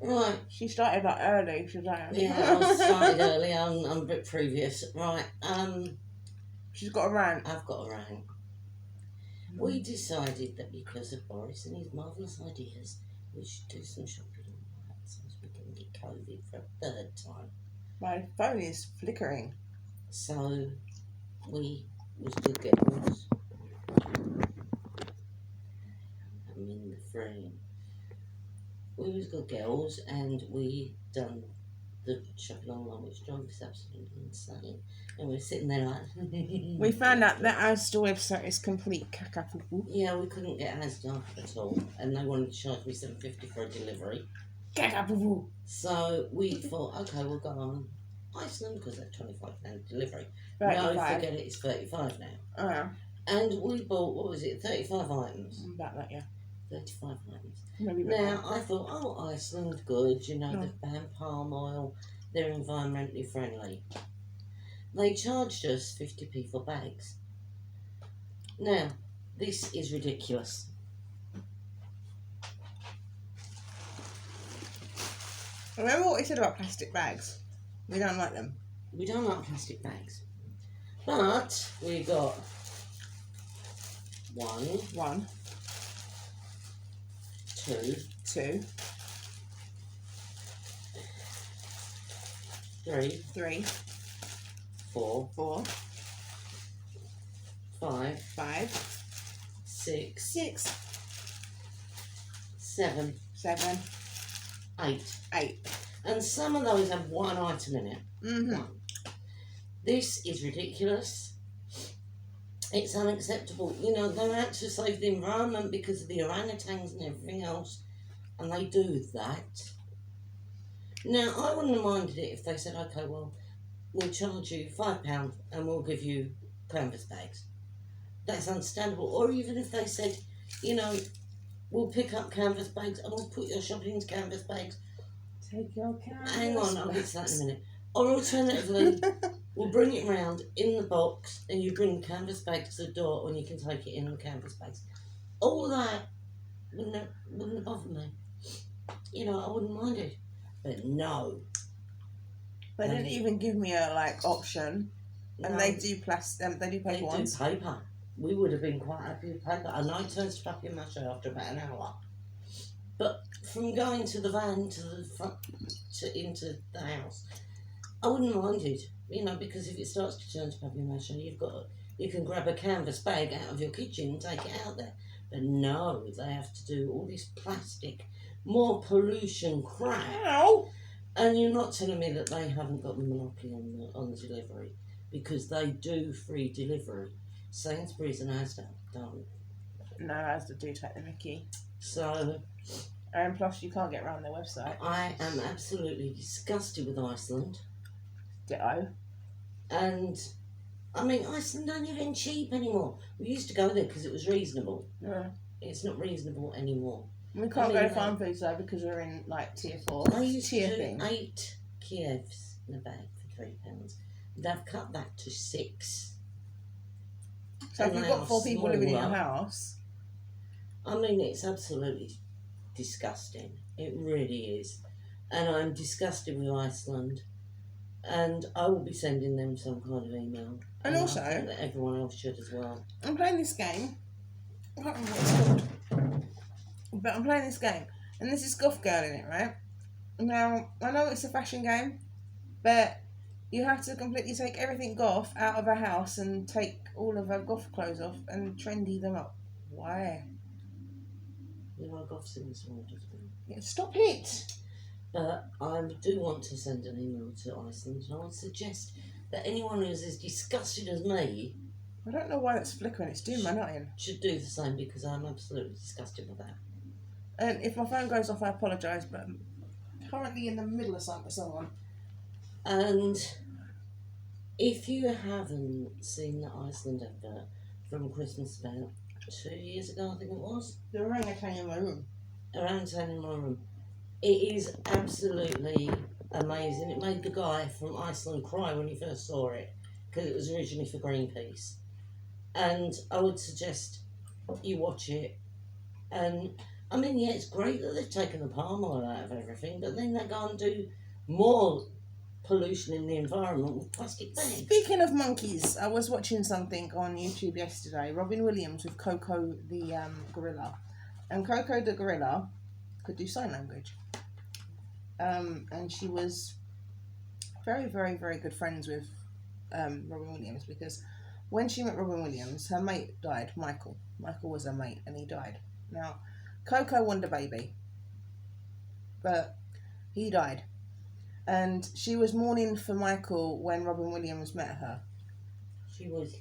Right. She started like early. She was like, Yeah, I started early. I'm a bit previous. Right. She's got a rant. I've got a rant. We decided that because of Boris and his marvellous ideas, we should do some shopping on that so we can get COVID for a third time. My phone is flickering. So we was good girls. I'm in the frame. We was good girls and we done the shopping online, which drove us absolutely insane. And we're sitting there like... We found out that Asda website is complete caca. Yeah, we couldn't get Asda at all, and they wanted to charge me $7.50 for a delivery. So we thought, okay, we'll go on Iceland because they're £25 delivery. 35. No, forget it, it's 35 now. Oh, yeah. And we bought, what was it, 35 items? About that, yeah. 35 items. Maybe Now, I thought, oh, Iceland, good, you know, No. they've banned palm oil, they're environmentally friendly. They charged us 50p for bags. Now, this is ridiculous. Remember what we said about plastic bags? We don't like them. We don't like plastic bags. But we got one, two, three, four, five, six, seven, 8. And some of those have one item in it. Mm-hmm. This is ridiculous. It's unacceptable. You know, they're out to save the environment because of the orangutans and everything else, and they do that. Now, I wouldn't have minded it if they said, okay, well, we'll charge you £5 and we'll give you canvas bags. That's understandable. Or even if they said, you know, we'll pick up canvas bags and we'll put your shopping into canvas bags. Take your canvas. Hang on, I'll get to that in a minute. Or alternatively, we'll bring it round in the box and you bring the canvas bags to the door and you can take it in on canvas bags. All that wouldn't have bothered me. You know, I wouldn't mind it. But no. They didn't even give me a option. And No. they do plastic. They do paper ones. They do paper. We would have been quite happy with paper. And I turned to papier mâché after about an hour. But from going to the van to the front into the house, I wouldn't mind it. You know, because if it starts to turn to papier mâché, you can grab a canvas bag out of your kitchen and take it out there. But no, they have to do all this plastic, more pollution crap. Ow! And you're not telling me that they haven't got the monopoly on the delivery, because they do free delivery. Sainsbury's and Asda don't. No, Asda do take the mickey. So, and plus you can't get around their website. I am absolutely disgusted with Iceland. Ditto. And, I mean, Iceland ain't even cheap anymore. We used to go there because it was reasonable. Yeah. It's not reasonable anymore. We can't go to farm foods though because we're in tier 4. They used tier to do thing. 8 Kievs in a bag for £3. They've cut that to 6. So if you've got 4 people living in your house... I mean, it's absolutely disgusting. It really is. And I'm disgusted with Iceland. And I will be sending them some kind of email. And also... I think that everyone else should as well. I'm playing this game. I can't remember what it's called. But I'm playing this game. And there's this goth girl in it, right? Now, I know it's a fashion game. But you have to completely take everything goth out of her house and take all of her goth clothes off and trendy them up. Why? There are goths in this world as well. Yeah, stop it! But I do want to send an email to Iceland, and I would suggest that anyone who's as disgusted as me... I don't know why that's flickering, it's doing my nutting. ...should do the same, because I'm absolutely disgusted with that. And if my phone goes off, I apologise, but I'm currently in the middle of something with someone. And if you haven't seen the Iceland advert from Christmas about 2 years ago, I think it was. The orangutan in my room. Orangutan in my room. It is absolutely amazing. It made the guy from Iceland cry when he first saw it, because it was originally for Greenpeace. And I would suggest you watch it. And I mean, yeah, it's great that they've taken the palm oil out of everything, but then they go and do more pollution in the environment with plastic bags. Speaking of monkeys, I was watching something on YouTube yesterday. Robin Williams with Coco the gorilla. And Coco the gorilla could do sign language. And she was very, very, very good friends with Robin Williams, because when she met Robin Williams, her mate died, Michael. Michael was her mate and he died. Now, Coco wanted a baby, but he died. And she was mourning for Michael when Robin Williams met her. He was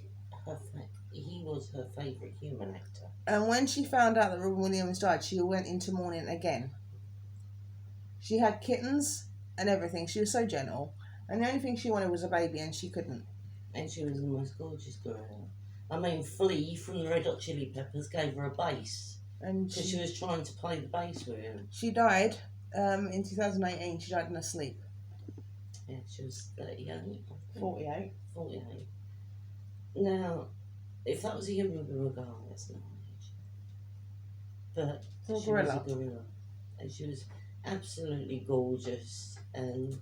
her favourite human actor. And when she found out that Robin Williams died, she went into mourning again. She had kittens and everything. She was so gentle. And the only thing she wanted was a baby, and she couldn't. And she was the most gorgeous girl. I mean, Flea from the Red Hot Chili Peppers gave her a bass. And because she was trying to play the bass with him. She died in 2018. She died in her sleep. Yeah, she was 38. 48. 48. Now, if that was a human, we would go, oh, that's not age. But she was a gorilla. And she was absolutely gorgeous. And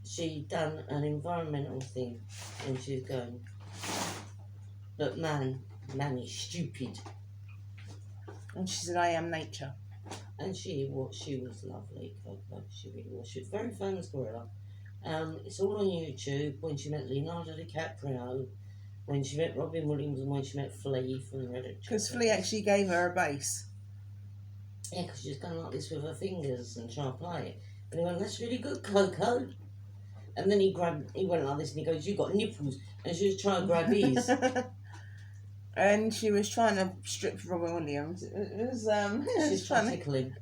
she'd done an environmental thing. And she was going, but man is stupid. And she said, I am nature. And she was lovely, Coco. She really was. She was a very famous gorilla. It's all on YouTube. When she met Leonardo DiCaprio, when she met Robin Williams, and when she met Flea from the Red Hot Chili Peppers. Because Flea actually gave her a bass. Yeah, because she was going like this with her fingers and trying to play it. And he went, that's really good, Coco. And then he went like this and he goes, you got nipples. And she was trying to grab his. And she was trying to strip Robin Williams. It was she was trying to tickle him.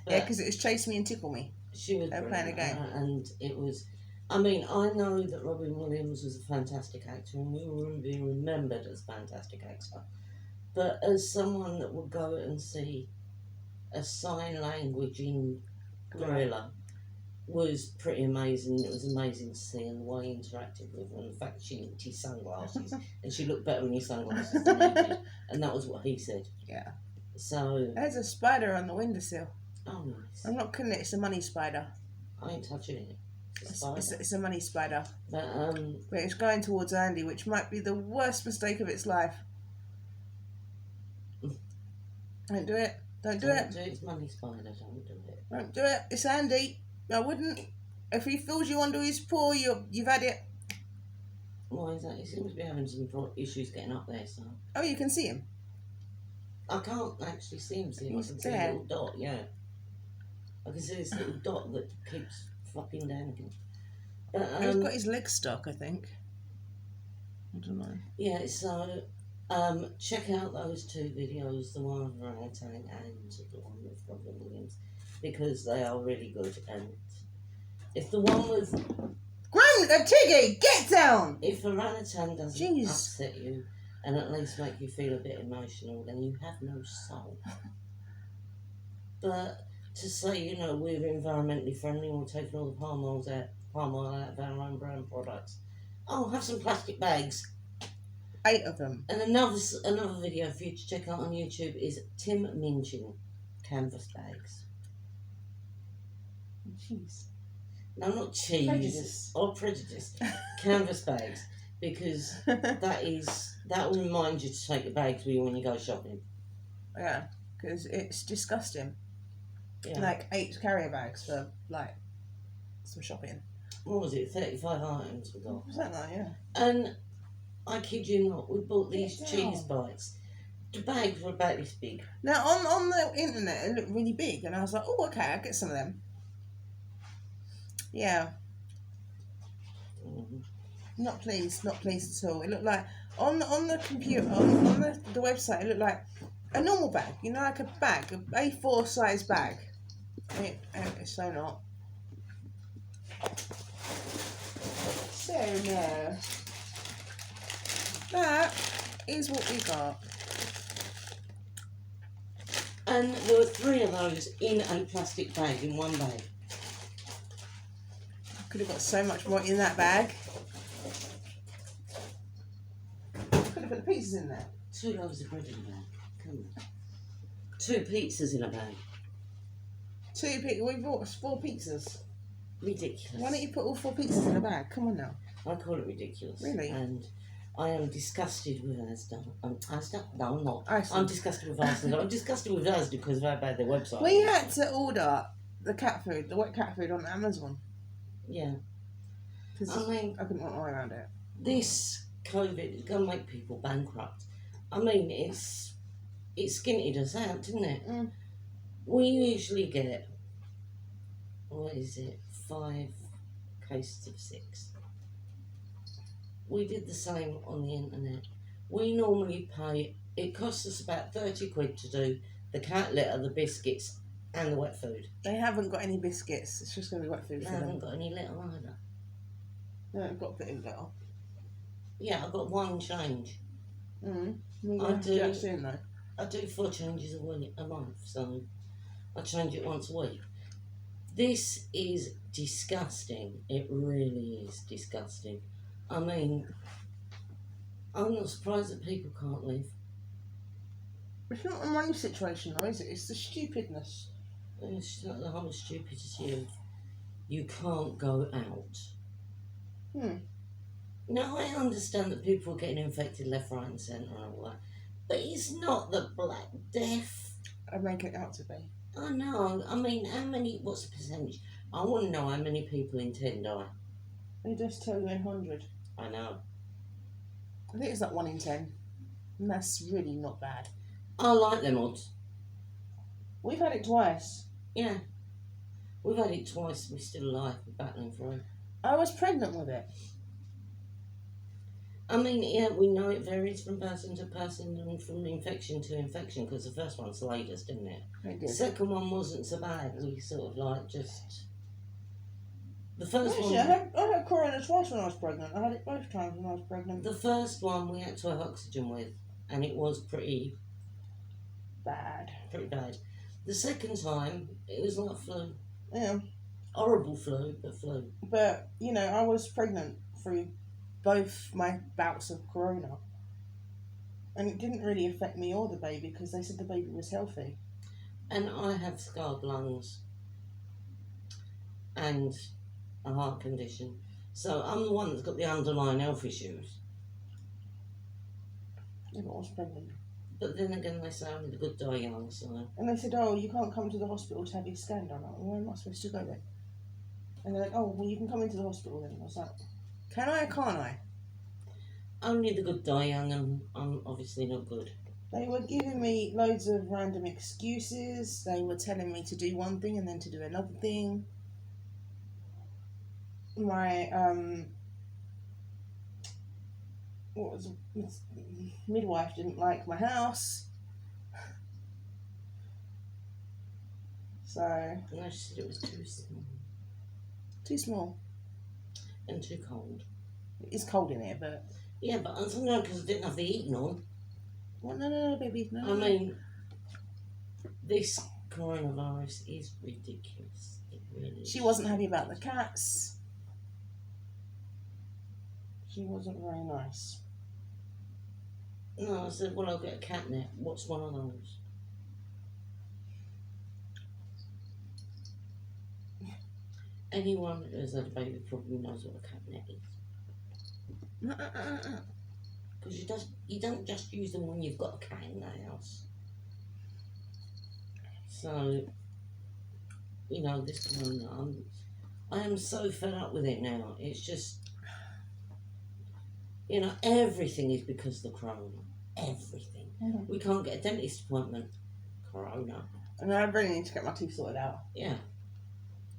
Yeah, because it was Chase Me and Tickle Me. She was playing a game. And it was, I mean, I know that Robin Williams was a fantastic actor and will be remembered as a fantastic actor. But as someone that would go and see a sign language in gorilla was pretty amazing. It was amazing to see, and the way he interacted with her, and the fact she looked his sunglasses and she looked better in his sunglasses than he did, and that was what he said. Yeah. So there's a spider on the windowsill. Oh, nice. I'm not kidding. It's a money spider. I ain't touching it. It's a money spider. But it's going towards Andy, which might be the worst mistake of its life. Don't do it. Don't do it. It's money spider. Don't do it. Don't do it. It's Andy. I wouldn't. If he feels you under his paw, you've had it. Why is that? He seems to be having some issues getting up there. So. Oh, you can see him. I can't actually see him. I can see a little dot. Yeah. I can see this little dot that keeps flopping down again. But, he's got his legs stuck, I think. I don't know. Yeah, so check out those two videos, the one with Orangutan and the one with Robin Williams, because they are really good. And if the one with Tiggy, get down! If Orangutan doesn't upset you and at least make you feel a bit emotional, then you have no soul. But to say, you know, we're environmentally friendly and we're taking all the palm oil out of our own brand products. Oh, have some plastic bags. 8 of them. And another video for you to check out on YouTube is Tim Minchin canvas bags. Cheese. No, not cheese. Prejudice. Or prejudice. Canvas bags. Because that will remind you to take your bags with you when you go shopping. Yeah, because it's disgusting. Yeah. Like 8 carrier bags for like some shopping. What was it? 35 items we got. Was that like, yeah? And I kid you not, we bought these cheese bites. The bags were about this big. Now on the internet it looked really big, and I was like, oh okay, I'll get some of them. Yeah. Mm-hmm. Not pleased at all. It looked like on the computer on the website it looked like a normal bag, you know, like a bag, an A4 size bag. It's so not. So no. That is what we got. And there were 3 of those in a plastic bag, in one bag. I could have got so much more in that bag. Could have put the pizzas in there. 2 loaves of bread in there. Come on. 2 pizzas in a bag. We bought us 4 pizzas. Ridiculous. Why don't you put all 4 pizzas in a bag? Come on now. I call it ridiculous. Really? And I am disgusted with Asda. Asda? No, I'm not. Iceland. I'm disgusted with Asda. I'm disgusted with Asda because of how bad their website We is. had to order the cat food, the wet cat food on Amazon. Yeah. Because I mean, I couldn't want my way around it. this COVID is going to make people bankrupt. I mean, it's skinted us out, didn't it? Mm. We usually get, what is it, 5 cases of 6. We did the same on the internet. We normally pay, it costs us about 30 quid to do the cat litter, the biscuits and the wet food. They haven't got any biscuits. It's just going to be wet food They for them. haven't got any litter either. No, I've got a bit of little. Yeah, I've got 1 change. We I do. that soon though. I do 4 changes a month, so I change it once a week. This is disgusting. It really is disgusting. I mean, I'm not surprised that people can't live. It's not a money situation though, is it? It's the stupidness. It's not the whole stupidity of you can't go out. Now, I understand that people are getting infected left, right and centre and all that, but it's not the Black Death. I make it out to be. I know. I mean, what's the percentage? I want to know how many people in 10 die. They just tell you in 100. I know. I think it's like 1 in 10. And that's really not bad. I like them odds. We've had it twice. Yeah. We've had it twice. We're still alive. We're battling through. I was pregnant with it. I mean, yeah, we know it varies from person to person and from infection to infection because the first one slayed us, didn't it? It The did. second one wasn't so bad. We sort of like just... The first Actually, one... I had corona twice when I was pregnant. I had it both times when I was pregnant. The first one we had to have oxygen with, and it was pretty Bad. bad. The second time, it was like flu. Yeah. Horrible flu, but flu. But, you know, I was pregnant through both my bouts of corona. And it didn't really affect me or the baby because they said the baby was healthy. And I have scarred lungs and a heart condition. So I'm the one that's got the underlying health issues. Yeah, but I was pregnant. But then again, they say only the good die young, so... And they said, oh, you can't come to the hospital to have your scan done. I'm like, well, where am I supposed to go then? And they're like, oh, well, you can come into the hospital then. I was like, can I or can't I? Only the good die young, and I'm obviously not good. They were giving me loads of random excuses. They were telling me to do one thing and then to do another thing. My midwife didn't like my house, so And I said it was too small too small. and too cold. It's cold in here, but Yeah, but I'm sometimes because I didn't have the heating on. well, no, baby, no. I mean, this coronavirus is ridiculous. It really is. She wasn't happy about the cats. She wasn't very nice. No, I said, well, I'll get a catnip. What's one of those? Anyone who has had a baby probably knows what a catnip is. Because you don't just use them when you've got a cat in the house. So, you know, this corona, I am so fed up with it now. It's just, you know, everything is because of the corona. Everything. Mhm. We can't get a dentist appointment. Corona. And I really need to get my teeth sorted out. Yeah.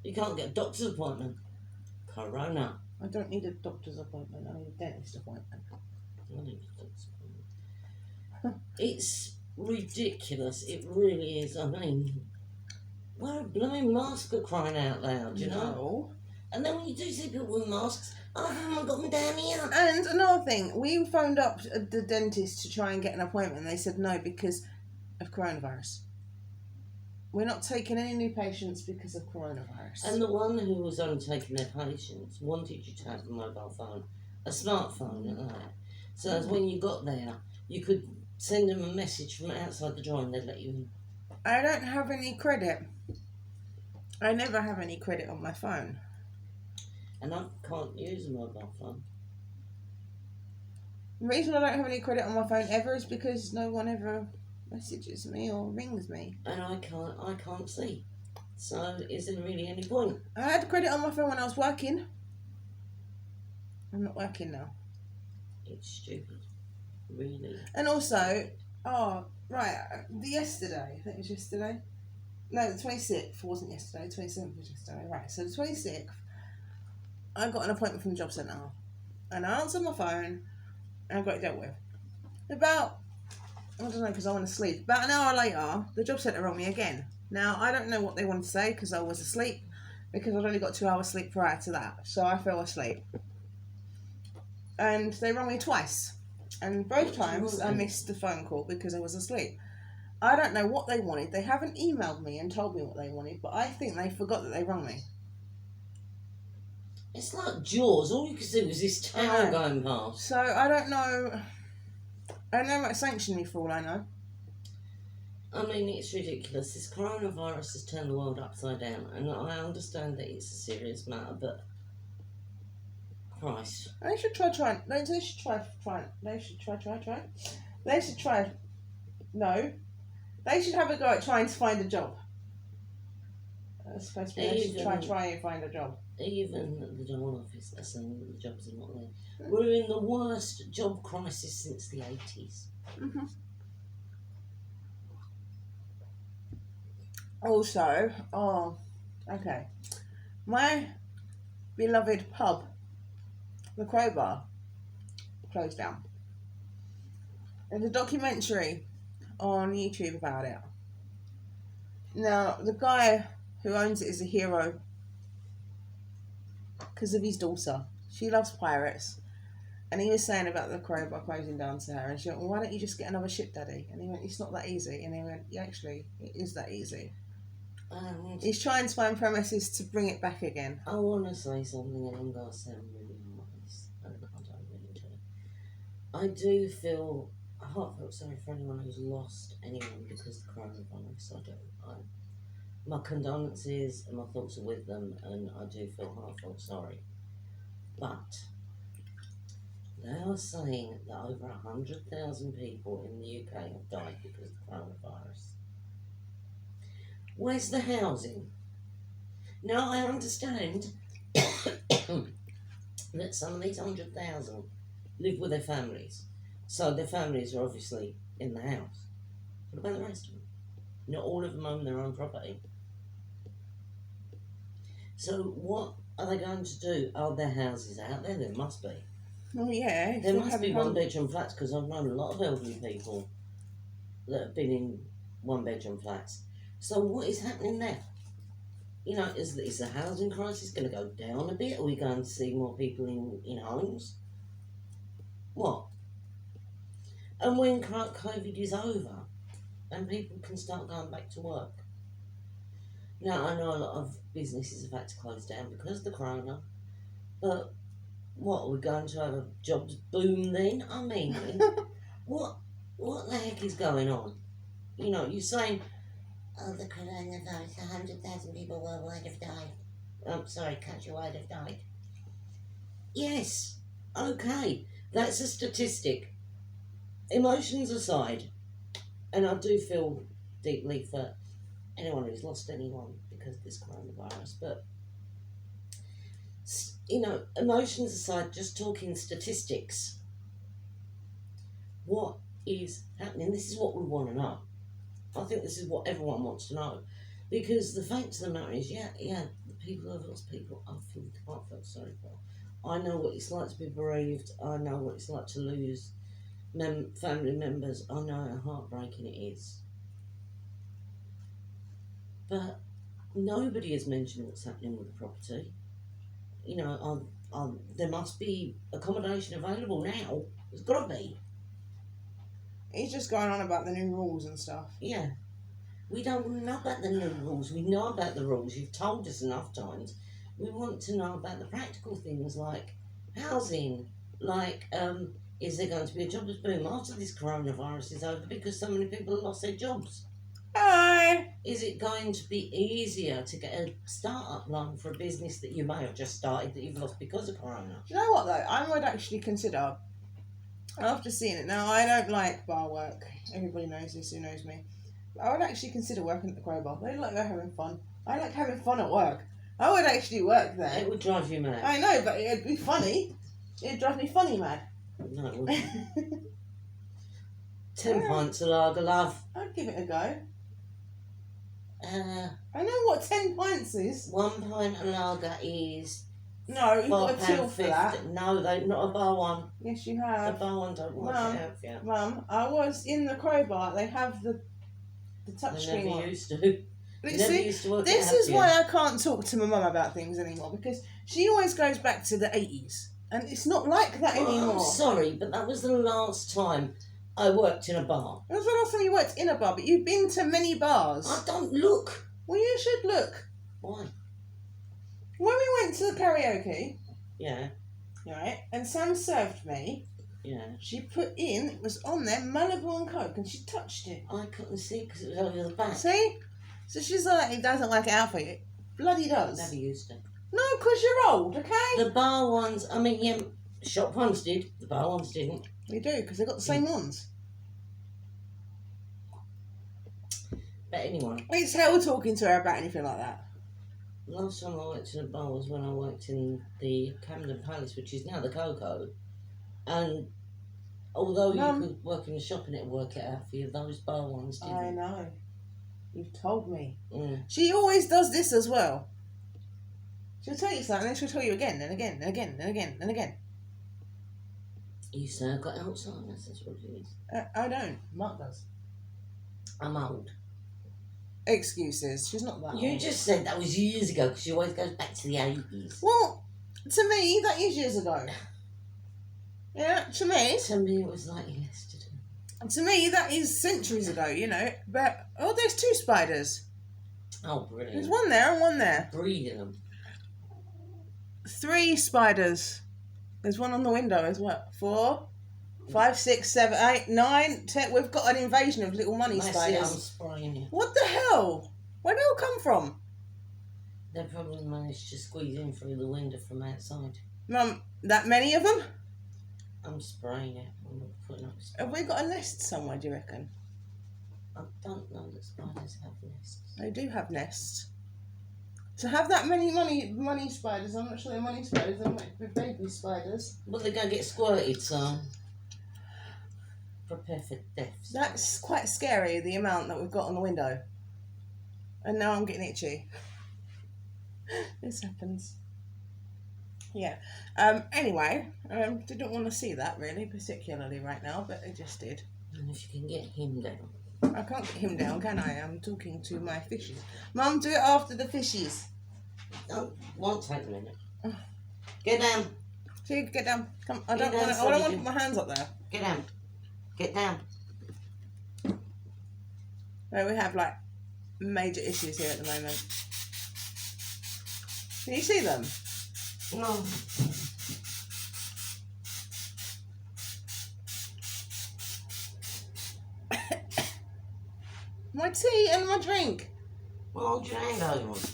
You can't get a doctor's appointment. Corona. I don't need a doctor's appointment. I need a dentist appointment. I need a doctor's appointment. It's ridiculous. It really is. I mean, wear a blooming mask for crying out loud, you know? No. And then when you do see people with masks, oh, I got them down here. And another thing, we phoned up the dentist to try and get an appointment. And they said no because of coronavirus. We're not taking any new patients because of coronavirus. And the one who was only taking their patients wanted you to have a mobile phone, a smartphone at that. So as when you got there, you could send them a message from outside the door and they'd let you in. I don't have any credit. I never have any credit on my phone. And I can't use a mobile phone. The reason I don't have any credit on my phone ever is because no one ever messages me or rings me. And I can't see. So is there really any point? I had credit on my phone when I was working. I'm not working now. It's stupid. Really. And also, yesterday, I think it was yesterday. No, the 26th wasn't yesterday, 27th was yesterday. Right, so the 26th, I got an appointment from the job centre. And I answered my phone and I got it dealt with. About, I don't know, because I went to sleep. About an hour later, the job centre rang me again. Now, I don't know what they wanted to say because I was asleep, because I'd only got 2 hours sleep prior to that. So I fell asleep. And they rang me twice. And both times I missed the phone call because I was asleep. I don't know what they wanted. They haven't emailed me and told me what they wanted, but I think they forgot that they rang me. It's like Jaws. All you could see was this tower going past. So I don't know. I don't know what sanction me for all I know. I mean, it's ridiculous. This coronavirus has turned the world upside down, and I understand that it's a serious matter, but Christ. They should try. They should try. They should try. No. They should have a go at trying to find a job. That's supposed to be. They should try and find a job. Even the Dole office are saying that the jobs are not there. We're in the worst job crisis since the 80s. Mm-hmm. Also, okay. My beloved pub, the Crowbar, closed down. There's a documentary on YouTube about it. Now, the guy who owns it is a hero because of his daughter. She loves pirates. And he was saying about the Crowbar closing down to her. And she went, well, why don't you just get another ship, Daddy? And he went, it's not that easy. And he went, yeah, actually, it is that easy. He's trying to find premises to bring it back again. I want to say something, and I'm going to sound really nice, and I don't really do it. I do feel heartfelt sorry for anyone who's lost anyone because of the coronavirus. My condolences and my thoughts are with them, and I do feel heartfelt sorry. But they are saying that over 100,000 people in the UK have died because of the coronavirus. Where's the housing? Now, I understand that some of these 100,000 live with their families. So their families are obviously in the house. What about the rest of them? Not all of them own their own property. So what are they going to do? Are there houses out there? There must be. Oh, yeah. There must be one-bedroom flats, because I've known a lot of elderly people that have been in one-bedroom flats. So what is happening there? You know, is the housing crisis going to go down a bit? Are we going to see more people in homes? What? And when COVID is over and people can start going back to work. Now, I know a lot of businesses have had to close down because of the corona, but what, are we going to have a jobs boom then? I mean, what the heck is going on? You know, you're saying, oh, the coronavirus, 100,000 people worldwide have died. Countrywide have died. Yes, okay, that's a statistic. Emotions aside, and I do feel deeply for anyone who's lost anyone because of this coronavirus, but, you know, emotions aside, just talking statistics, what is happening? This is what we want to know. I think this is what everyone wants to know, because the fact of the matter is, yeah, the people who have lost people, I can't feel sorry for. I know what it's like to be bereaved. I know what it's like to lose family members. I know how heartbreaking it is. But nobody has mentioned what's happening with the property. You know, there must be accommodation available now. There's got to be. He's just going on about the new rules and stuff. Yeah. We don't know about the new rules. We know about the rules. You've told us enough times. We want to know about the practical things like housing, like is there going to be a jobs boom after this coronavirus is over because so many people have lost their jobs? Hi. Is it going to be easier to get a start-up loan for a business that you may have just started that you've lost because of Corona? Do you know what though? I would actually consider, after seeing it, now I don't like bar work. Everybody knows this who knows me. But I would actually consider working at the Crow Bar. They look like they're having fun. I like having fun at work. I would actually work there. It would drive you mad. I know, but it'd be funny. It'd drive me funny mad. No, it wouldn't. 10 pints of lager, love. I'd give it a go. I know what 10 pints is. 1 pint of lager is No, you've got a till for £4.50. that. No, they not a bar one. Yes, you The have. bar one don't work Mum, it out for you. Mum, I was in the Crow Bar. They have the They touchscreen never one. used to. But Never see, used to work this it out is for why you. I can't talk to my mum about things anymore, because she always goes back to the 80s. And it's not like that Well, anymore. I'm sorry, but that was the last time I worked in a bar. It was the last time you worked in a bar, but you've been to many bars. I don't look. Well, you should look. Why? When we went to the karaoke, Yeah, right, and Sam served me, yeah. she put in, it was on there, Malibu and Coke, and she touched it. I couldn't see because it was over the back. See? So she's like, it doesn't work out for you. Bloody does. Never used it. No, because you're old, okay? The bar ones, I mean, yeah, shop ones did. The bar ones didn't. They do, because they've got the same ones. But anyway, It's hell talking to her about anything like that. last time I worked in a bar was when I worked in the Camden Palace, which is now the Coco. And although Mum. you could work in the shop and it'd work it out for you, those bar ones didn't. I know. You've told me. Mm. She always does this as well. She'll tell you something, and then she'll tell you again and again and again and again and again. You say I've got Alzheimer's, that's what it is. I don't. Mark does. I'm old. Excuses. She's not that You old. just said that was years ago because she always goes back to the 80s. Well, to me, that is years ago. Yeah, to me. To me, it was like yesterday. To me, that is centuries ago, you know. But, oh, there's 2 spiders. Oh, There's brilliant. one there and one there. Breeding them. 3 spiders. There's one on the window as well. 4, 5, 6, 7, 8, 9, 10. We've got an invasion of little money That's it, I'm spiders. spraying you. What the hell? Where did they all come from? They probably managed to squeeze in through the window from outside. Mum, that many of them? I'm spraying it. I'm not putting up spray. Have we got a nest somewhere, do you reckon? I don't know that spiders have nests. They do have nests. To have that many money spiders, I'm not sure they're money spiders, they might be baby spiders. Well, they're going to get squirted, so prepare for death. That's quite scary, the amount that we've got on the window. And now I'm getting itchy. This happens. Yeah. Anyway, didn't want to see that really, particularly right now, but I just did. And if you can get him down. I can't get him down, can I? I'm talking to my fishies. Mum, do it after the fishies. Oh, won't take a minute. Get down. See, get down. Come. I Get don't down, want to. I so don't you want to can- put my hands up there. Get down. Get down. No, we have like major issues here at the moment. Can you see them? No. My tea and my drink. Well, hold your hand over them.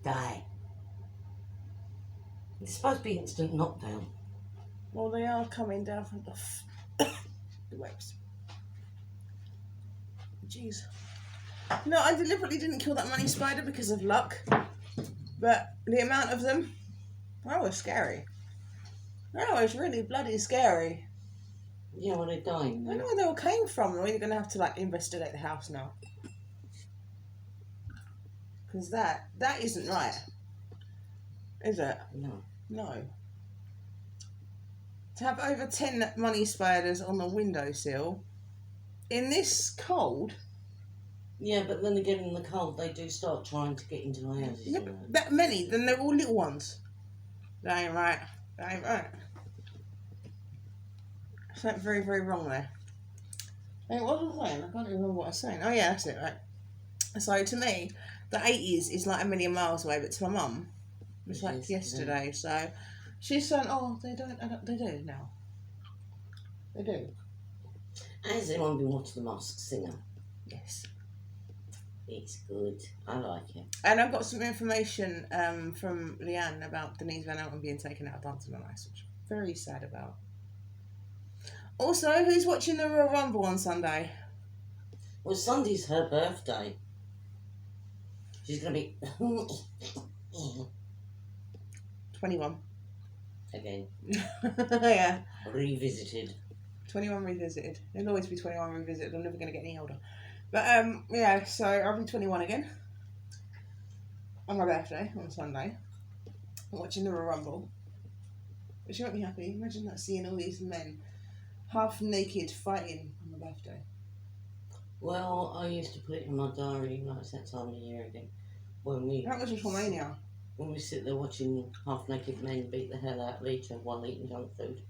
Die. It's supposed to be instant knockdown. Well, they are coming down from the webs. Jeez. No, I deliberately didn't kill that money spider because of luck. But the amount of them, that was scary. That was really bloody scary. Yeah, well, they're dying I don't know now. where they all came from. We're going to have to like investigate the house now. Because that isn't right. Is it? No. No. To have over 10 money spiders on the windowsill in this cold. Yeah, but then again, in the cold, they do start trying to get into the houses. Yeah, you know. but that many, then they're all little ones. That ain't right. That ain't right. Something very, very wrong there. Hey, what was I saying? I can't remember what I was saying. Oh yeah, that's it, right. So to me, the 80s is like a million miles away, but to my mum, it was It like is, yesterday. So she's saying, oh, they do now. They do. Has anyone been watching The Masked Singer? Yes. It's good. I like it. And I've got some information from Leanne about Denise Van Outen being taken out of Dancing on Ice, which I'm very sad about. Also, who's watching the Royal Rumble on Sunday? Well, Sunday's her birthday. She's going to be 21. again. Yeah. Revisited. 21 revisited. There'll always be 21 revisited. I'm never going to get any older. But, yeah, so I'll be 21 again. On my birthday, on Sunday. I'm watching the Royal Rumble. Which won't be happy. Imagine that, seeing all these men half naked fighting on my birthday. Well, I used to put it in my diary, like it's that time of the year again. That was WrestleMania. When we sit there watching half-naked men beat the hell out of each other while eating junk food.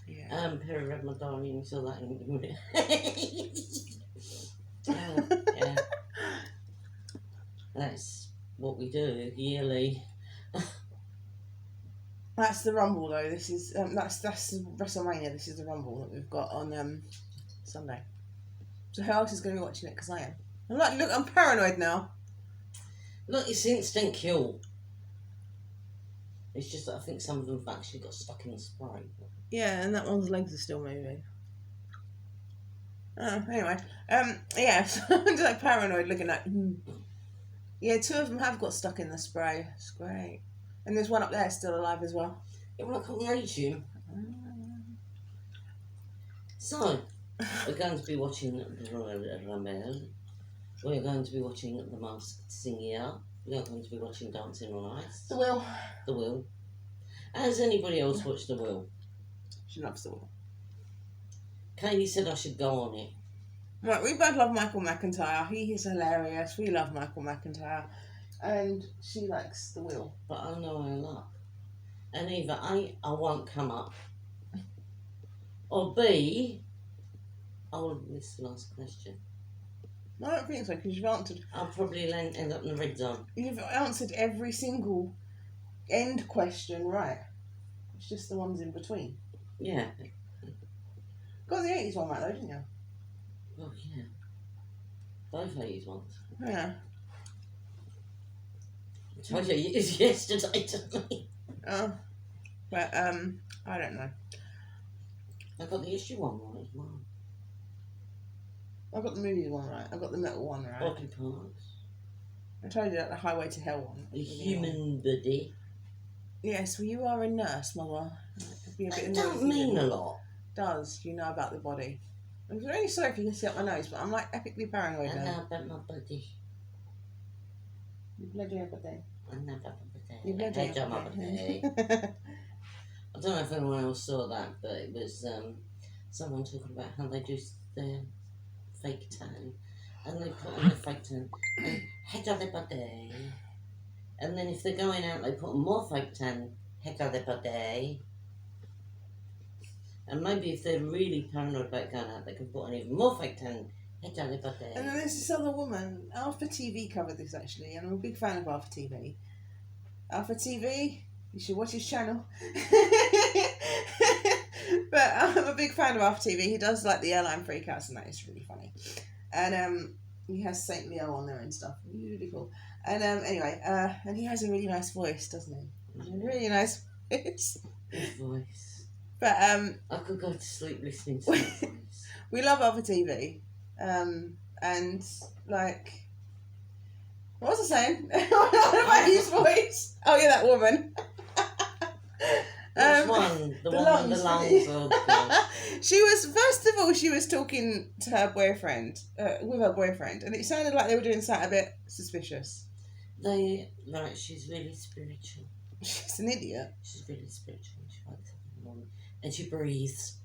Yeah. Perry read my diary and saw that in yeah. That's what we do yearly. That's the Rumble though. This is that's WrestleMania. This is the Rumble that we've got on Sunday. So who else is going to be watching it? Because I am. Look, I'm paranoid now. Look, it's instant kill. It's just that I think some of them have actually got stuck in the spray. Yeah, and that one's legs are still moving. Oh, anyway, yeah, so I'm just like paranoid looking at. Yeah, 2 of them have got stuck in the spray. It's great, and there's one up there still alive as well. Yeah, well, I couldn't reach you. So, we're going to be watching the Royal Rumble. We're going to be watching The Masked Singer. We're going to be watching Dancing on Ice. The Will. The Will. Has anybody else watched The Will? She loves The Will. Katie said I should go on it. Right, we both love Michael McIntyre. He is hilarious. We love Michael McIntyre. And she likes The Will. But I know her luck. And either A, I won't come up. Or B, I'll miss the last question. I don't think so, because you've answered. I'll probably end up in the red zone. You've answered every single end question right. It's just the ones in between. Yeah. Got the 80s one right though, didn't you? Oh, yeah. Both 80s ones. Yeah. I told you it was yesterday to me. Oh. But, I don't know. I got the issue one right as well. I got the movies one right. I got the metal one right. Body parts. I told you that the Highway to Hell one. The human body. Yes, well, you are a nurse, Mother. It'd be a bit It annoying don't if you mean a didn't. lot. Does. You know about the body. I'm really sorry if you can see up my nose, but I'm like epically paranoid I now. know about my body. You bloody body. I know about my body. You bloody I don't know about my body. I don't know if anyone else saw that, but it was someone talking about how they do their fake tan, and they put on their fake tan and head on their body, and then if they're going out, they put on more fake tan, head on their body, and maybe if they're really paranoid about going out, they can put on even more fake tan, head on their body. And then there's this other woman, Alpha TV covered this actually, and I'm a big fan of Alpha TV. Alpha TV, you should watch his channel. But I'm a big fan of Alpha TV. He does like the airline freakouts, and that is really funny. And he has Saint Leo on there and stuff. Really cool. And anyway, and he has a really nice voice, doesn't he? A really nice voice. His voice. But I could go to sleep listening to his voice. we love Alpha TV. And like, what was I saying? What about his voice? Oh yeah, that woman. Which one? The one with the lungs? Oh, God. She was, first of all, she was talking to her boyfriend, with her boyfriend, and it sounded like they were doing something a bit suspicious. She's really spiritual. She's an idiot. She's really spiritual. She wakes up in the morning and she breathes.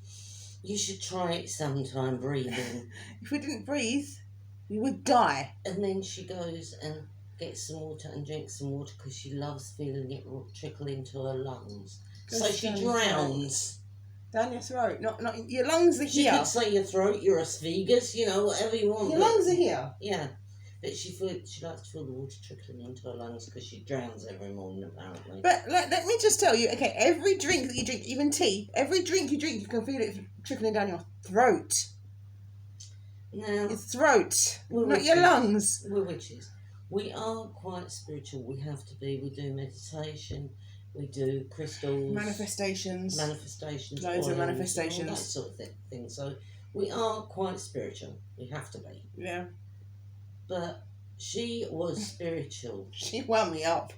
You should try it sometime, breathing. If we didn't breathe, we would die. And then she goes and gets some water and drinks some water because she loves feeling it trickle into her lungs. So she drowns. Down your throat, not your lungs are She here. could say your throat, your esophagus, whatever you want. Your lungs are here. Yeah. But she likes to feel the water trickling into her lungs because she drowns every morning, apparently. But let me just tell you, okay, every drink that you drink, even tea, every drink you drink, you can feel it trickling down your throat. Now, Your throat, not witches. your lungs. We're witches. We are quite spiritual. We have to be. We do meditation. We do crystals. Manifestations. oils, Loads of manifestations. That sort of thing. So we are quite spiritual. We have to be. Yeah. But she was spiritual. She wound me up.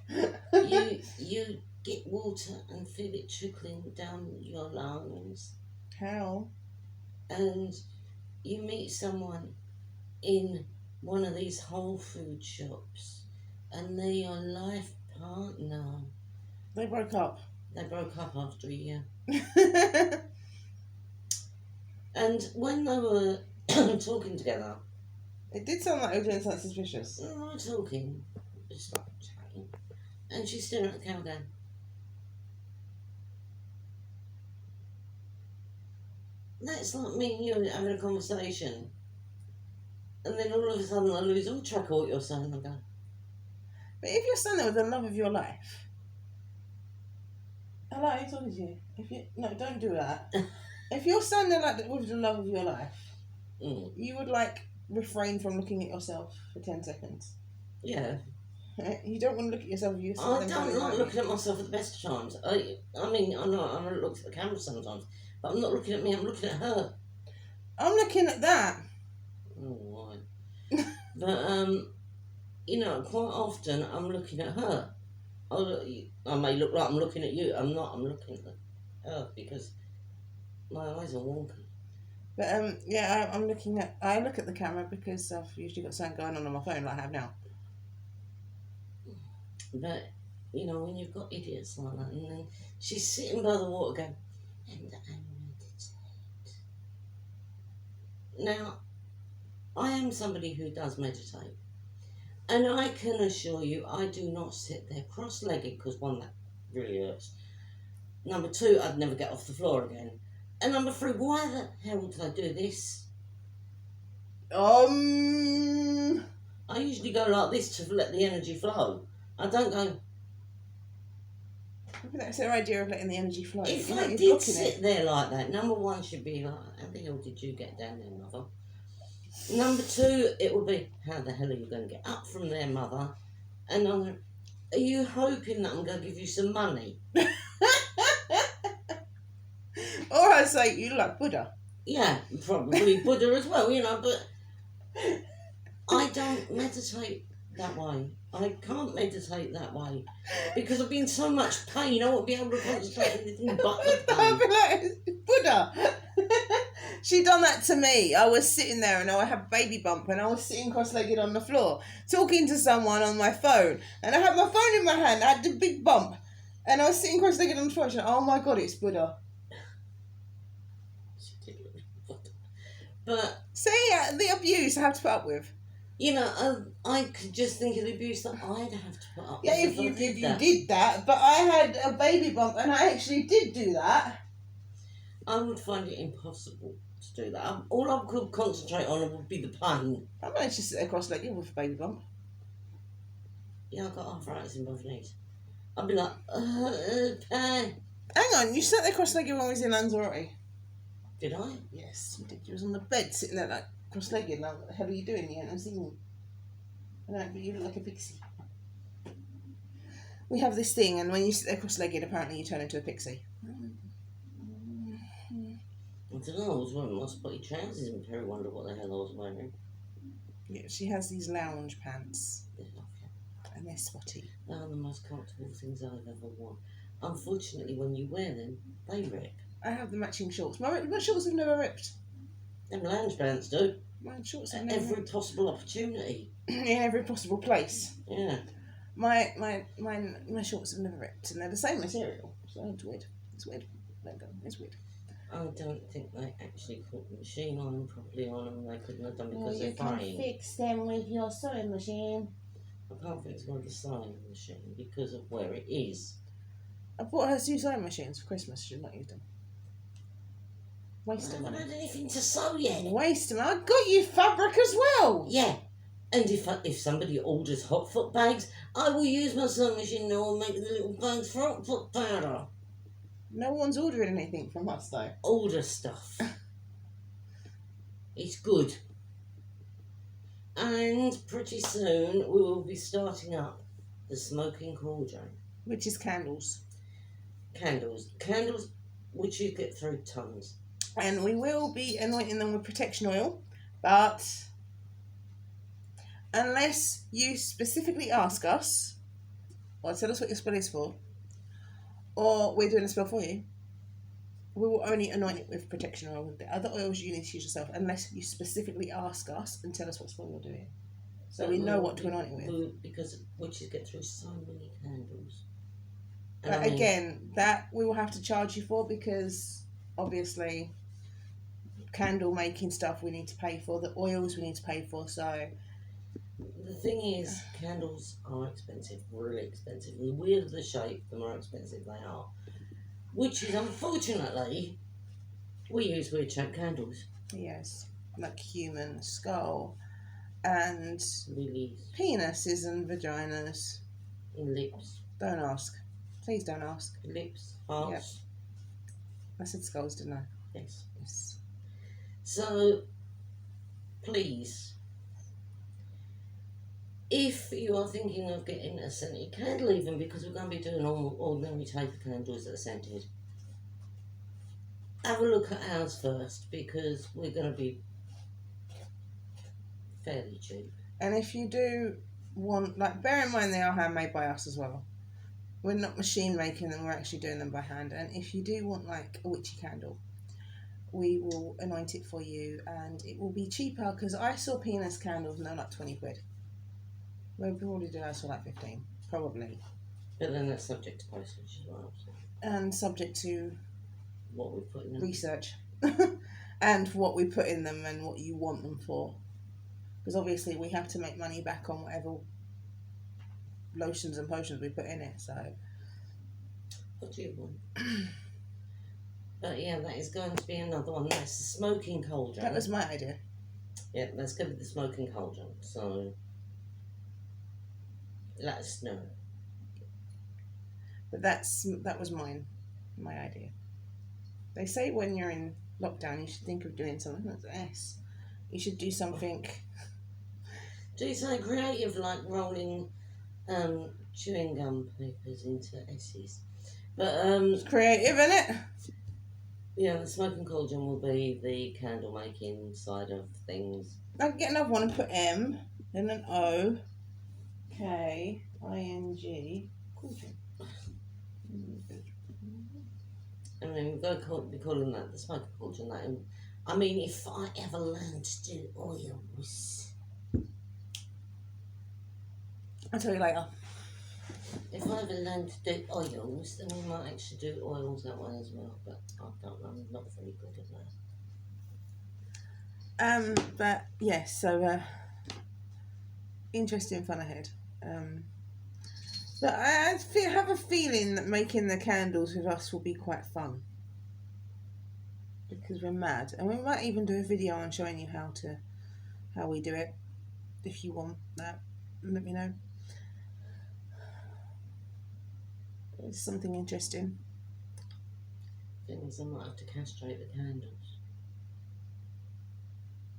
you get water and feel it trickling down your lungs. How? And you meet someone in one of these whole food shops and they're your life partner. They broke up. They broke up after a year. And when they were talking together, It did sound like they were doing something suspicious. they were talking, just like chatting, and she's staring at the cow going, that's like me and you having a conversation. And then all of a sudden I lose all track of what you're saying. I go, But if you're standing there with the love of your life, hello, who's talking to you? No, don't do that. If you're standing like that with the love of your life, you would refrain from looking at yourself for 10 seconds. Yeah. You don't want to look at yourself. I don't like looking at myself at the best of times. I mean, I know I look at the camera sometimes, but I'm not looking at me, I'm looking at her. I'm looking at that. Oh, why? But, quite often I'm looking at her. I may look like I'm looking at you. I'm not. I'm looking at her because my eyes are wonky. But, I look at the camera because I've usually got something going on my phone like I have now. But, when you've got idiots like that, and then she's sitting by the water going, and I meditate. Now, I am somebody who does meditate. And I can assure you, I do not sit there cross-legged because, one, that really hurts. Number two, I'd never get off the floor again. And number three, why the hell did I do this? I usually go like this to let the energy flow. I don't go... That's their idea of letting the energy flow. If I did sit there like that, number one should be like, how the hell did you get down there, mother? Number two, it would be, how the hell are you going to get up from there, mother? And are you hoping that I'm going to give you some money? Or I say, you look like Buddha. Yeah, probably Buddha as well, but I don't meditate that way. I can't meditate that way because I've been in so much pain, I won't be able to concentrate on anything but the pain. I'll be like, Buddha. She done that to me. I was sitting there and I had baby bump and I was sitting cross-legged on the floor talking to someone on my phone and I had my phone in my hand. I had the big bump and I was sitting cross-legged on the floor. She went, oh my God, it's Buddha. But see, the abuse I have to put up with. I could just think of the abuse that I'd have to put up with. Yeah, if you did that, but I had a baby bump and I actually did do that. I would find it impossible to do that. All I could concentrate on would be the pain. I managed to sit there cross-legged with a baby bump. Yeah, I've got arthritis in both knees. I'd be like, pain. Hang on, you sat there cross-legged when we was in Lanzarote. Did I? Yes, you did. You was on the bed sitting there like cross-legged. Like, what the hell are you doing? You haven't seen me. I know, but you look like a pixie. We have this thing, and when you sit there cross-legged, apparently you turn into a pixie. I don't know, I was wearing my spotty trousers and Perry wondered what the hell I was wearing. Yeah, she has these lounge pants. They're lovely. And they're spotty. They are the most comfortable things I've ever worn. Unfortunately, when you wear them, they rip. I have the matching shorts. My shorts have never ripped. Them lounge pants do. My shorts have At never every possible opportunity. in every possible place. Yeah. My shorts have never ripped, and they're the same material. So it's weird. It's weird. It's weird. I don't think they actually put the machine on them properly on them. They couldn't have done because they're you can fine. fix them with your sewing machine. I can't fix one of the sewing machine because of where it is. I bought her 2 sewing machines for Christmas. She's not used them. Waste I of haven't money. had anything to sew yet. Waste of money. I got you fabric as well. Yeah. And if somebody orders hot foot bags, I will use my sewing machine now and make the little bags for hot foot powder. No one's ordering anything from us though. Order stuff. It's good. And pretty soon we will be starting up the smoking cauldron. Which is candles. Candles, which you get through tons. And we will be anointing them with protection oil, but unless you specifically ask us, or tell us what your spell is for, or we're doing a spell for you, we will only anoint it with protection oil. The other oils you need to use yourself, unless you specifically ask us and tell us what spell you're doing. So we know what to anoint it with. Because witches get through so many candles. But again, that we will have to charge you for, because obviously candle making stuff we need to pay for, the oils we need to pay for, so... The thing is, candles are expensive, really expensive. The weirder the shape, the more expensive they are. Which is, unfortunately, we use weird shaped candles. Yes, like human skull and Lilies. Penises and vaginas. And lips. Don't ask. Please don't ask. Lips, hearts. Yep. I said skulls, didn't I? Yes. Yes. So, please, if you are thinking of getting a scented candle, even because we're going to be doing ordinary taper candles that are scented, have a look at ours first, because we're going to be fairly cheap. And if you do want, like, bear in mind they are handmade by us as well. We're not machine making them, we're actually doing them by hand. And if you do want, like, a witchy candle, we will anoint it for you, and it will be cheaper, because I saw penis candles and they're like 20 quid. We'll probably do ours for like 15, probably. But then that's subject to postage as well. So. And subject to what we put in them. Research. And what we put in them and what you want them for. Because obviously we have to make money back on whatever lotions and potions we put in it, so... What do you want? But yeah, that is going to be another one. That's the smoking cauldron. That was my idea. Yeah, that's going to be the smoking cauldron. So, let us know. But that was my idea. They say when you're in lockdown, you should think of doing something. That's S. You should do something. Do something creative, like rolling chewing gum papers into S's. But it's creative, isn't it? Yeah, the smoking cauldron will be the candle making side of things. I can get another one and put M, then an O, K, I-N-G, cauldron. I mean, we're going to be calling that the smoking cauldron. I mean, if I ever learn to do oils, I'll tell you later. If I ever learn to do oils, then we might actually do oils that way as well. But I don't know, I'm not very good at that. But yes, so interesting fun ahead. But I have a feeling that making the candles with us will be quite fun, because we're mad, and we might even do a video on showing you how we do it. If you want that, let me know. It's something interesting. Thing is, I might have to castrate the candles.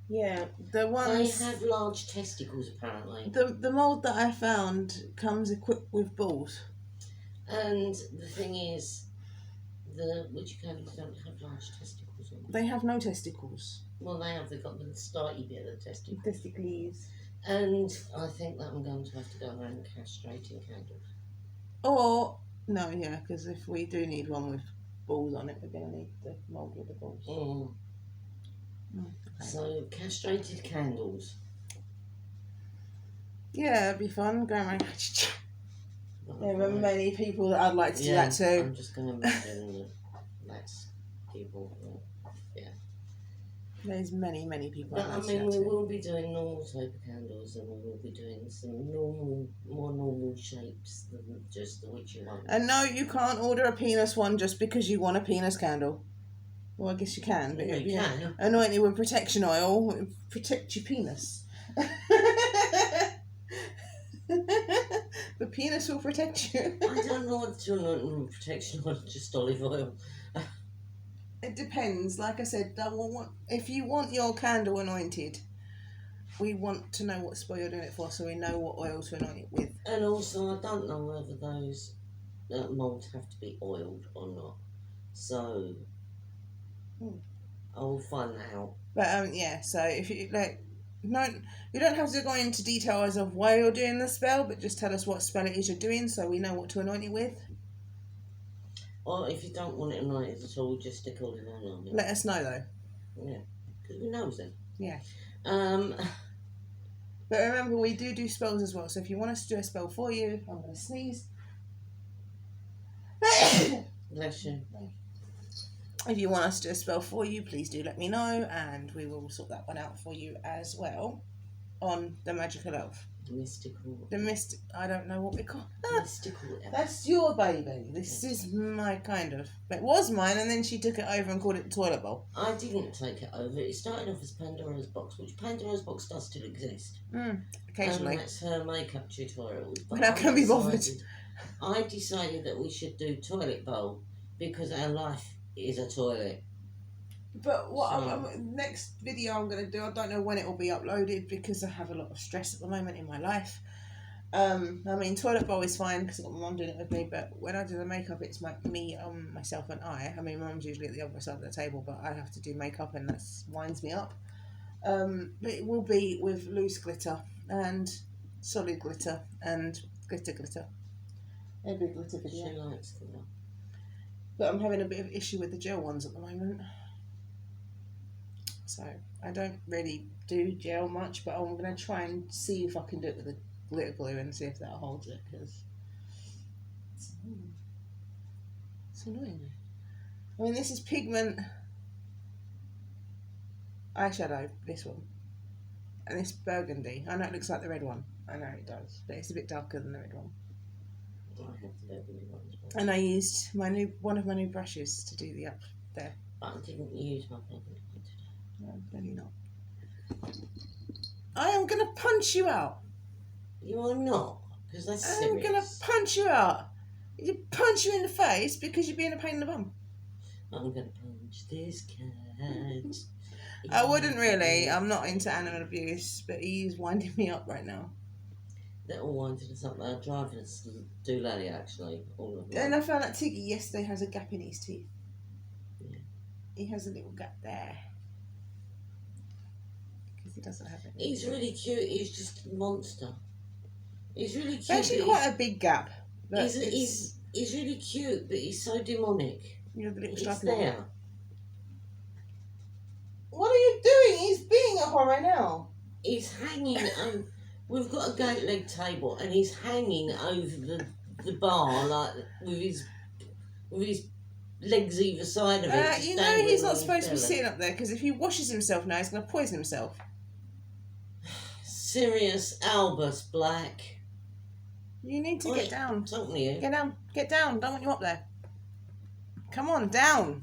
Yeah, the ones... They have large testicles, apparently. The mould that I found comes equipped with balls. And the thing is, the witchy candles don't have large testicles on them. They have no testicles. Well, they've got the starty bit of the testicles. Testicles. And I think that I'm going to have to go around castrating candles. Or, no, yeah, because if we do need one with balls on it, we're going to need the mould with the balls. Okay. So, castrated candles. Yeah, it'd be fun. Going around. There are many people that I'd like to do that too. I'm just going to imagine that's people. Yeah. There's many people. But I mean, we will be doing normal type of candles, and we will be doing some more normal shapes than just the witchy ones. And no, you can't order a penis one just because you want a penis candle. Well, I guess you can, but you can. Anoint it with protection oil, protect your penis. penis will protect you. I don't know what to anoint protection or just olive oil. It depends. Like I said, if you want your candle anointed, we want to know what spell you're doing it for, so we know what oil to anoint it with. And also, I don't know whether those moulds have to be oiled or not. So I will find that out. But yeah. So if you like, no, you don't have to go into detail as of why you're doing the spell, but just tell us what spell it is you're doing, so we know what to anoint it with. Or if you don't want it anointed at all, just stick olive oil on it. Let us know though. Yeah, because we know them. Yeah. But remember, we do spells as well. So if you want us to do a spell for you, I'm going to sneeze. Bless you. If you want us to do a spell for you, please do let me know, and we will sort that one out for you as well on the magical elf. I don't know what we call mystical elf. That's your baby. This is my kind of. It was mine, and then she took it over and called it the toilet bowl. I didn't take it over. It started off as Pandora's box, which Pandora's box does still exist. Occasionally. And that's her makeup tutorials. But I can't be bothered. I decided that we should do toilet bowl because our life is a toilet. But what next video I'm going to do, I don't know when it will be uploaded because I have a lot of stress at the moment in my life. I mean, toilet bowl is fine because I've got my mum doing it with me, but when I do the makeup, it's me, myself and I. I mean, mum's usually at the other side of the table, but I have to do makeup and that winds me up. But it will be with loose glitter and solid glitter and glitter. A big glitter video. She likes glitter. But I'm having a bit of issue with the gel ones at the moment. So I don't really do gel much, but I'm going to try and see if I can do it with the glitter glue and see if that holds it, because it's annoying. I mean, this is pigment eyeshadow, this one, and this burgundy. I know it looks like the red one. I know it does, but it's a bit darker than the red one. I have the burgundy one as well. And I used one of my new brushes to do the up there. But I didn't use my burgundy one today. No, maybe not. I am going to punch you out. You are not, because that's serious. I'm going to punch you out. You punch you in the face because you're being a pain in the bum. I'm going to punch this cat. I wouldn't really. I'm not into animal abuse, but he's winding me up right now. They're all winding us up. They're driving us doolally, actually. All of them. And I found that Tiggy yesterday has a gap in his teeth. Yeah. He has a little gap there. Because he doesn't have it. He's really cute. He's just a monster. He's really cute. It's actually quite a big gap. He's really cute, but he's so demonic. You know, the little He's striped there. one. What are you doing? He's being a horror now. He's hanging on. We've got a gate leg table, and he's hanging over the bar, like with his legs either side of it. You know he's not supposed to be sitting up there, because if he washes himself now, he's going to poison himself. Sirius Albus Black. You need to get down. Talk to you. Get down. Get down. Don't want you up there. Come on, down.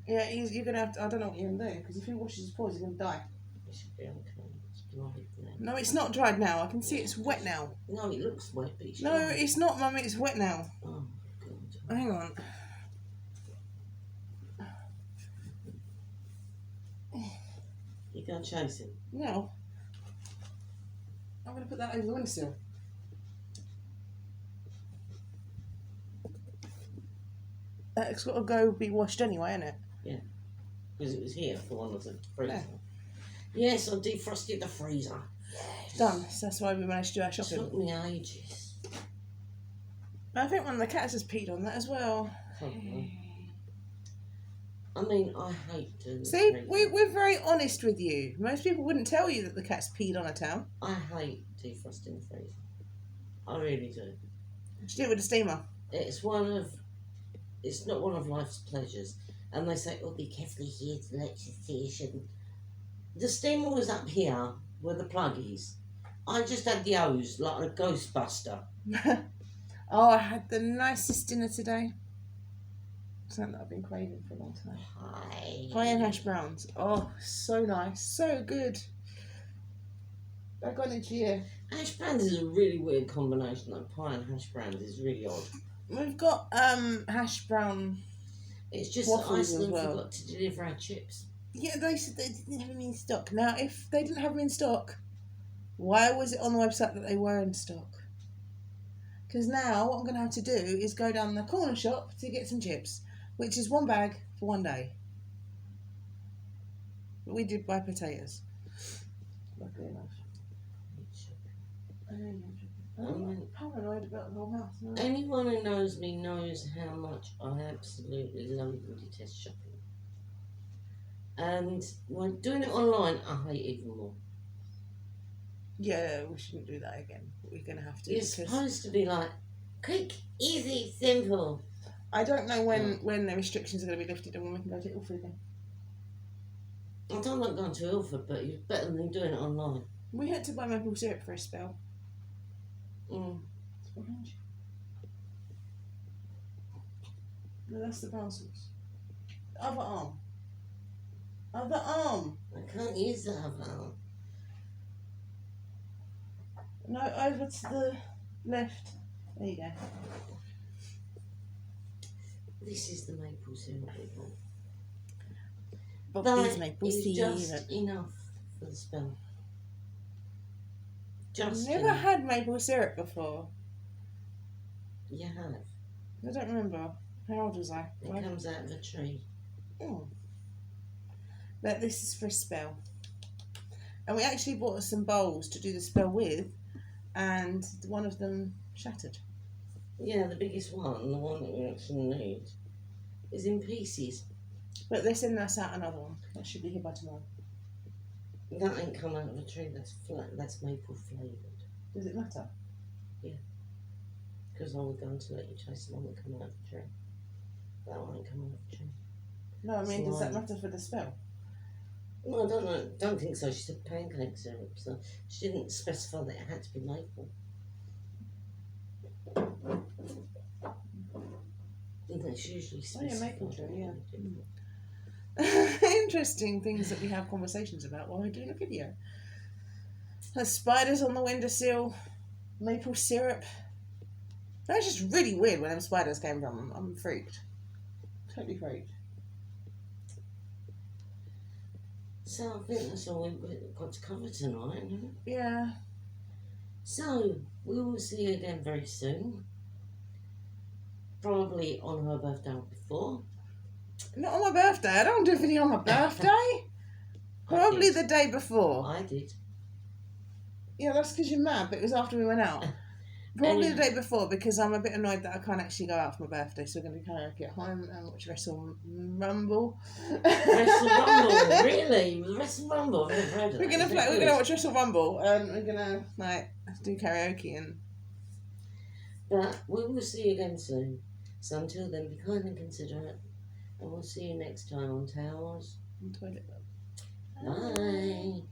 Yeah, you're going to have to... I don't know what you're going to do, because if he washes his paws, he's going to die. It should be okay. It's dried now. No, it's not dried now. I can see it's wet now. No, it looks wet, but it's No, dried. it's not, Mum. It's wet now. Oh, God. Hang on. You can't chase him. No. I'm going to put that over the windowsill. It's got to go be washed anyway, isn't it? Yeah. Because it was here for one of the freezer. Yeah. Yes, I defrosted the freezer. Yes. Done. So that's why we managed to do our shopping. It took me ages. I think one of the cats has peed on that as well. Probably. I mean, I hate doing See, we're very honest with you. Most people wouldn't tell you that the cat's peed on a towel. I hate defrosting the freezer. I really do. She did it with a steamer. It's not one of life's pleasures. And they say, oh, be careful here, it's electrocution. The steamer was up here where the plug is. I just had the hose like a Ghostbuster. Oh, I had the nicest dinner today. Something that I've been craving for a long time. Pie and hash browns. Oh, so nice. So good. Back on each year. Hash browns is a really weird combination. Like pie and hash browns is really odd. We've got hash brown. It's just that Waffles as Iceland well. forgot to deliver our chips. Yeah, they said they didn't have them in stock. Now, if they didn't have them in stock, why was it on the website that they were in stock? Because now what I'm going to have to do is go down the corner shop to get some chips, which is one bag for one day. But we did buy potatoes. Luckily enough. I'm paranoid about the whole house now. Anyone who knows me knows how much I absolutely loathe and detest shopping. And when doing it online, I hate even more. Yeah, we shouldn't do that again. We're going to have to. It's supposed to be like quick, easy, simple. I don't know when the restrictions are going to be lifted and when we can go to Ilford again. I don't like going to Ilford, but it's better than doing it online. We had to buy maple syrup for a spell. Mm. Orange. No, that's the brown sauce. The other arm. Other arm. I can't use that other arm. No, over to the left. There you go. This is the maple syrup people. Bobby's maple is syrup. just enough for the spell. Just I've never enough. had maple syrup before. You have. I don't remember. How old was I? It comes out of a tree. Oh. But this is for a spell. And we actually bought us some bowls to do the spell with, and one of them shattered. Yeah, the biggest one, the one that we actually need, is in pieces. But they're sending us out another one. That should be here by tomorrow. That ain't come out of a tree, that's flat, that's maple flavoured. Does it matter? Because I was going to let you taste the one that come out of the tree. That one ain't come out of the tree. No, I mean, does that Slime. matter for the spell? Well, I don't know. Don't think so. She said pancake syrup, so she didn't specify that it had to be maple. And that's usually Oh, yeah, specified. maple syrup, Interesting things that we have conversations about while we're doing a video. There's spiders on the windowsill, maple syrup. That's just really weird where them spiders came from. I'm freaked. Totally freaked. So I think that's all we've got to cover tonight. Isn't it? Yeah. So we will see you again very soon. Probably on her birthday or before. Not on my birthday. I don't do a video on my birthday. Probably the day before. I did. Yeah, that's because you're mad, but it was after we went out. Probably Anyway. the day before, because I'm a bit annoyed that I can't actually go out for my birthday, so we're going to do karaoke at home and watch Wrestle Rumble. Wrestle Rumble, really? Wrestle Rumble? I've never heard of We're that. gonna we're gonna watch Wrestle Rumble and we're gonna do karaoke and. But we will see you again soon. So until then, be kind and considerate, and we'll see you next time on Towers. Toilet. Bye.